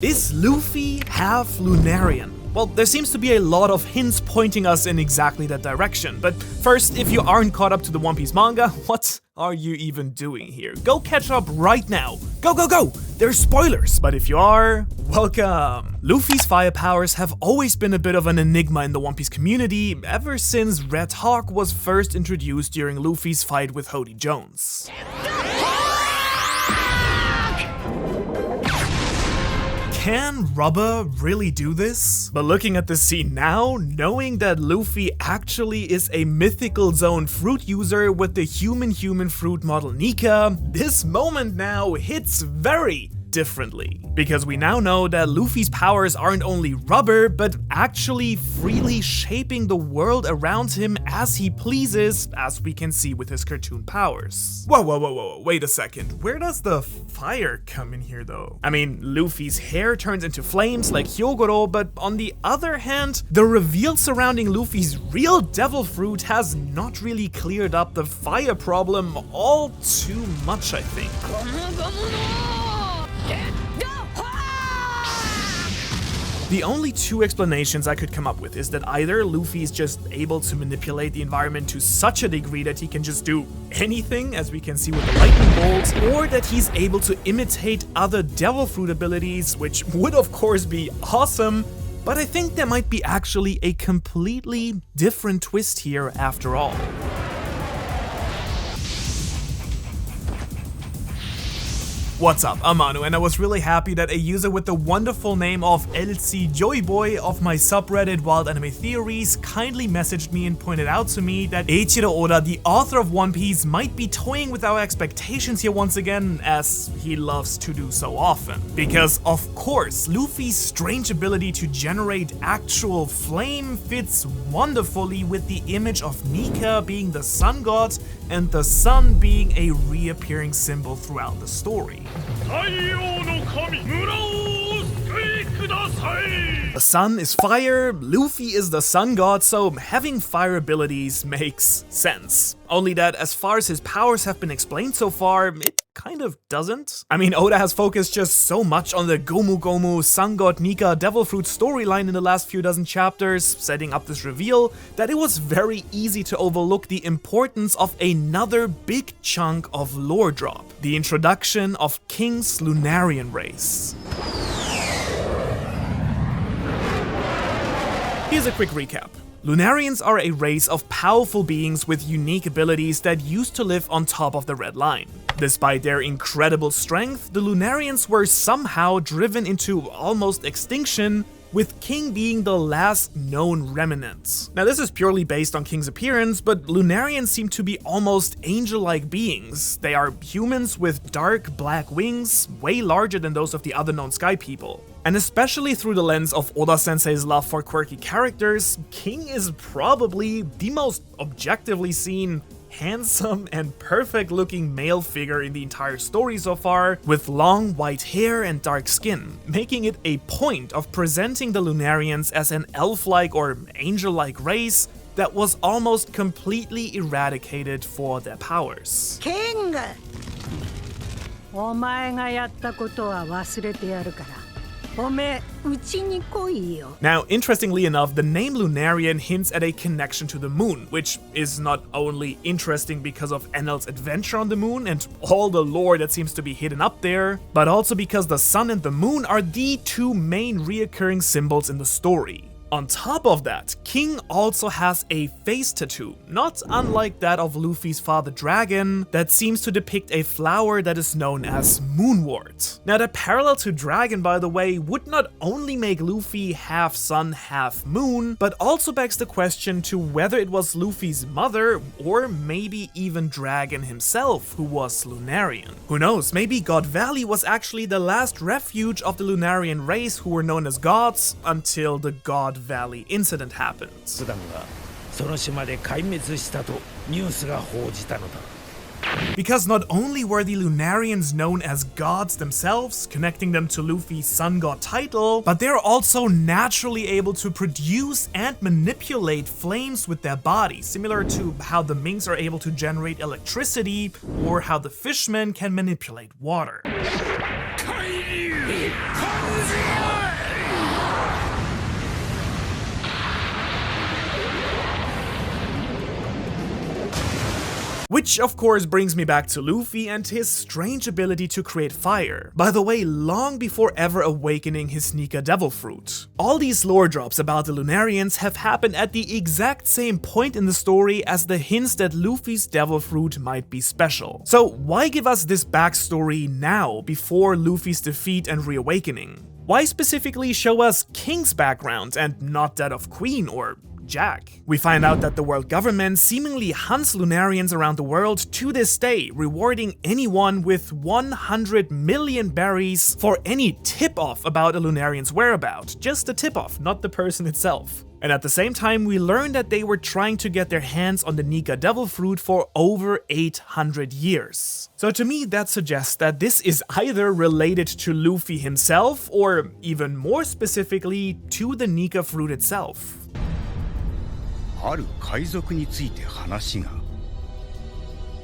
Is Luffy half Lunarian? Well, there seems to be a lot of hints pointing us in exactly that direction. But first, if you aren't caught up to the One Piece manga, what are you even doing here? Go catch up right now. Go, go, go! There's spoilers, but if you are, welcome. Luffy's fire powers have always been a bit of an enigma in the One Piece community ever since Red Hawk was first introduced during Luffy's fight with Hody Jones. Can rubber really do this? But looking at this scene now, knowing that Luffy actually is a mythical zone fruit user with the human fruit model Nika, this moment now hits very differently. Because we now know that Luffy's powers aren't only rubber, but actually freely shaping the world around him as he pleases, as we can see with his cartoon powers. Whoa, wait a second. Where does the fire come in here though? I mean, Luffy's hair turns into flames like 𝚤𝚙𝚅, but on the other hand, the reveal surrounding Luffy's real devil fruit has not really cleared up the fire problem all too much, I think. The only two explanations I could come up with is that either Luffy is just able to manipulate the environment to such a degree that he can just do anything, as we can see with the lightning bolts, or that he's able to imitate other devil fruit abilities, which would of course be awesome, but I think there might be actually a completely different twist here after all. What's up, I'm Manu, and I was really happy that a user with the wonderful name of 𝙲𝚘𝚙𝚎𝚘 of my subreddit Wild Anime Theories kindly messaged me and pointed out to me that Eiichiro Oda, the author of One Piece, might be toying with our expectations here once again, as he loves to do so often. Because of course, Luffy's strange ability to generate actual flame fits wonderfully with the image of Nika being the sun god and the sun being a reappearing symbol throughout the story. The sun is fire, Luffy is the sun god, so having fire abilities makes sense. Only that as far as his powers have been explained so far, it kind of doesn't. I mean, Oda has focused just so much on the Gomu Gomu, Sun God Nika, Devil Fruit storyline in the last few dozen chapters, setting up this reveal, that it was very easy to overlook the importance of another big chunk of lore drop, the introduction of King's Lunarian race. Here's a quick recap. Lunarians are a race of powerful beings with unique abilities that used to live on top of the Red Line. Despite their incredible strength, the Lunarians were somehow driven into almost extinction, with King being the last known remnant. Now this is purely based on King's appearance, but Lunarians seem to be almost angel-like beings. They are humans with dark black wings, way larger than those of the other known sky people. And especially through the lens of Oda-sensei's love for quirky characters, King is probably the most objectively seen, handsome and perfect looking male figure in the entire story so far, with long white hair and dark skin, making it a point of presenting the Lunarians as an elf-like or angel-like race that was almost completely eradicated for their powers. King! お前がやったことは忘れてやるから。 Now, interestingly enough, the name Lunarian hints at a connection to the moon, which is not only interesting because of Enel's adventure on the moon and all the lore that seems to be hidden up there, but also because the sun and the moon are the two main reoccurring symbols in the story. On top of that, King also has a face tattoo, not unlike that of Luffy's father Dragon, that seems to depict a flower that is known as Moonwort. Now the parallel to Dragon, by the way, would not only make Luffy half sun, half moon, but also begs the question to whether it was Luffy's mother, or maybe even Dragon himself, who was Lunarian. Who knows, maybe God Valley was actually the last refuge of the Lunarian race who were known as gods, until the God Valley incident happened. Because not only were the Lunarians known as gods themselves, connecting them to Luffy's sun god title, but they're also naturally able to produce and manipulate flames with their bodies, similar to how the minks are able to generate electricity, or how the fishmen can manipulate water. Which of course brings me back to Luffy and his strange ability to create fire. By the way, long before ever awakening his Nika devil fruit. All these lore drops about the Lunarians have happened at the exact same point in the story as the hints that Luffy's devil fruit might be special. So why give us this backstory now, before Luffy's defeat and reawakening? Why specifically show us King's background and not that of Queen or Jack? We find out that the world government seemingly hunts Lunarians around the world to this day, rewarding anyone with 100 million berries for any tip-off about a Lunarian's whereabouts. Just a tip-off, not the person itself. And at the same time, we learn that they were trying to get their hands on the Nika devil fruit for over 800 years. So to me, that suggests that this is either related to Luffy himself, or even more specifically, to the Nika fruit itself. ある海賊について話が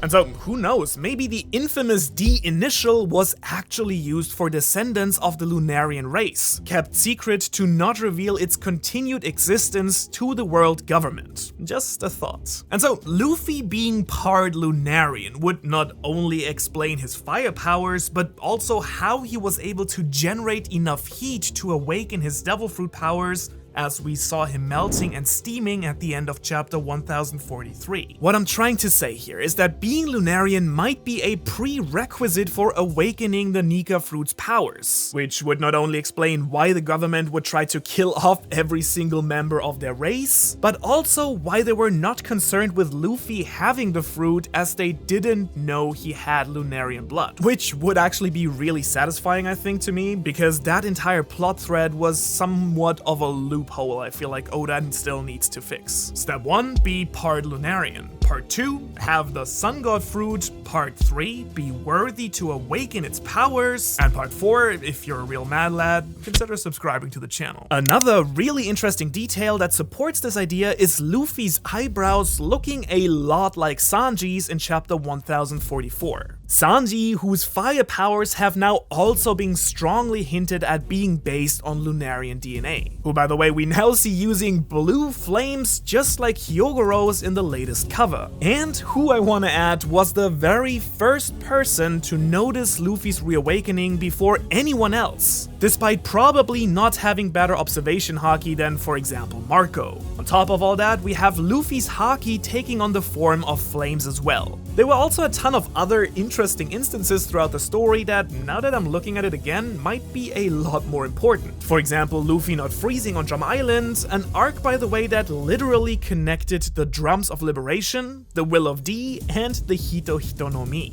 And so, who knows, maybe the infamous D initial was actually used for descendants of the Lunarian race, kept secret to not reveal its continued existence to the world government. Just a thought. And so, Luffy being part Lunarian would not only explain his fire powers, but also how he was able to generate enough heat to awaken his devil fruit powers, as we saw him melting and steaming at the end of chapter 1043. What I'm trying to say here is that being Lunarian might be a prerequisite for awakening the Nika fruit's powers, which would not only explain why the government would try to kill off every single member of their race, but also why they were not concerned with Luffy having the fruit, as they didn't know he had Lunarian blood. Which would actually be really satisfying, I think, to me, because that entire plot thread was somewhat of a loophole I feel like Oda still needs to fix. Step 1, be part Lunarian. Part 2, have the Sun God fruit. Part 3, be worthy to awaken its powers. And part 4, if you're a real mad lad, consider subscribing to the channel. Another really interesting detail that supports this idea is Luffy's eyebrows looking a lot like Sanji's in chapter 1044. Sanji, whose fire powers have now also been strongly hinted at being based on Lunarian DNA, who by the way we now see using blue flames just like Hyogoro's in the latest cover, and who I wanna add was the very first person to notice Luffy's reawakening before anyone else, despite probably not having better observation haki than, for example, Marco. On top of all that, we have Luffy's haki taking on the form of flames as well. There were also a ton of other interesting instances throughout the story that, now that I'm looking at it again, might be a lot more important. For example, Luffy not freezing on Drum Island, an arc by the way that literally connected the Drums of Liberation, the Will of D, and the Hito Hito no Mi.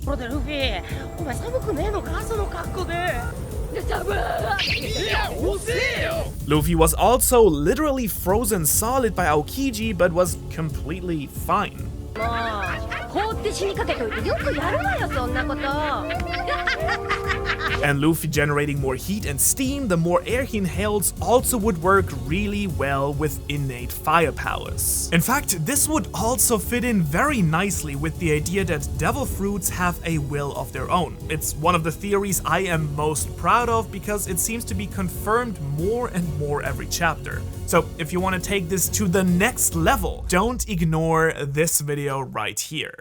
Luffy was also literally frozen solid by Aokiji, but was completely fine. And Luffy generating more heat and steam, the more air he inhales, also would work really well with innate fire powers. In fact, this would also fit in very nicely with the idea that devil fruits have a will of their own. It's one of the theories I am most proud of because it seems to be confirmed more and more every chapter. So if you want to take this to the next level, don't ignore this video right here.